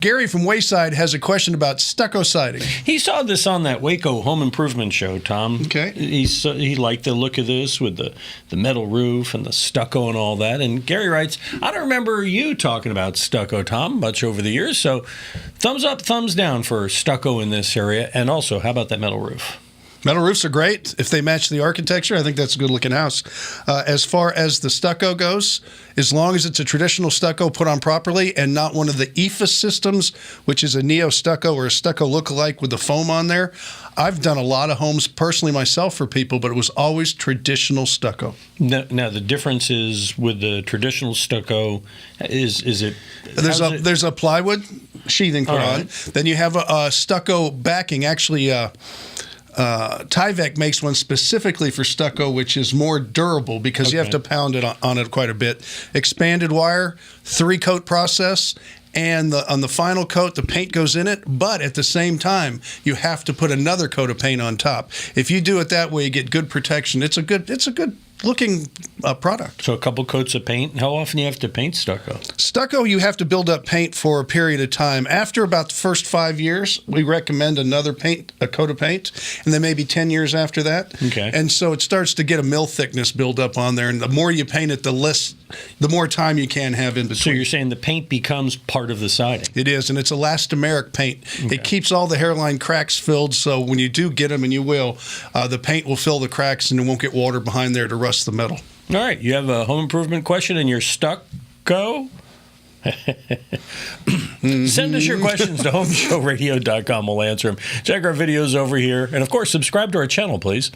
Gary from Wayside has a question about stucco siding. He saw this on that Waco home improvement show, Tom. Okay. He liked the look of this with the metal roof and the stucco and all that. And Gary writes, I don't remember you talking about stucco, Tom, much over the years. So thumbs up, thumbs down for stucco in this area. And also, how about that metal roof? Metal roofs are great. If they match the architecture, I think that's a good-looking house. As far as the stucco goes, as long as it's a traditional stucco put on properly and not one of the EFA systems, which is a neo-stucco or a stucco look-alike with the foam on there. I've done a lot of homes personally myself for people, but it was always traditional stucco. Now the difference is with the traditional stucco, is it... There's a plywood sheathing put on. Then you have a stucco backing, actually... Tyvek makes one specifically for stucco, which is more durable because you have to pound it on it quite a bit. Expanded wire, 3-coat process, and on the final coat, the paint goes in it, but at the same time, you have to put another coat of paint on top. If you do it that way, you get good protection. It's a good looking product. So a couple coats of paint. How often do you have to paint stucco? Stucco, you have to build up paint for a period of time. After about the first 5 years, we recommend another coat of paint, and then maybe 10 years after that. Okay. And so it starts to get a mil thickness build up on there, and the more you paint it, the more time you can have in between. So you're saying the paint becomes part of the siding? It is, and it's elastomeric paint. Okay. It keeps all the hairline cracks filled, so when you do get them, and you will, the paint will fill the cracks, and it won't get water behind there to rust the metal. All right, you have a home improvement question and you're stucco? Send us your questions to HomeShowRadio.com. We'll answer them. Check our videos over here. And, of course, subscribe to our channel, please.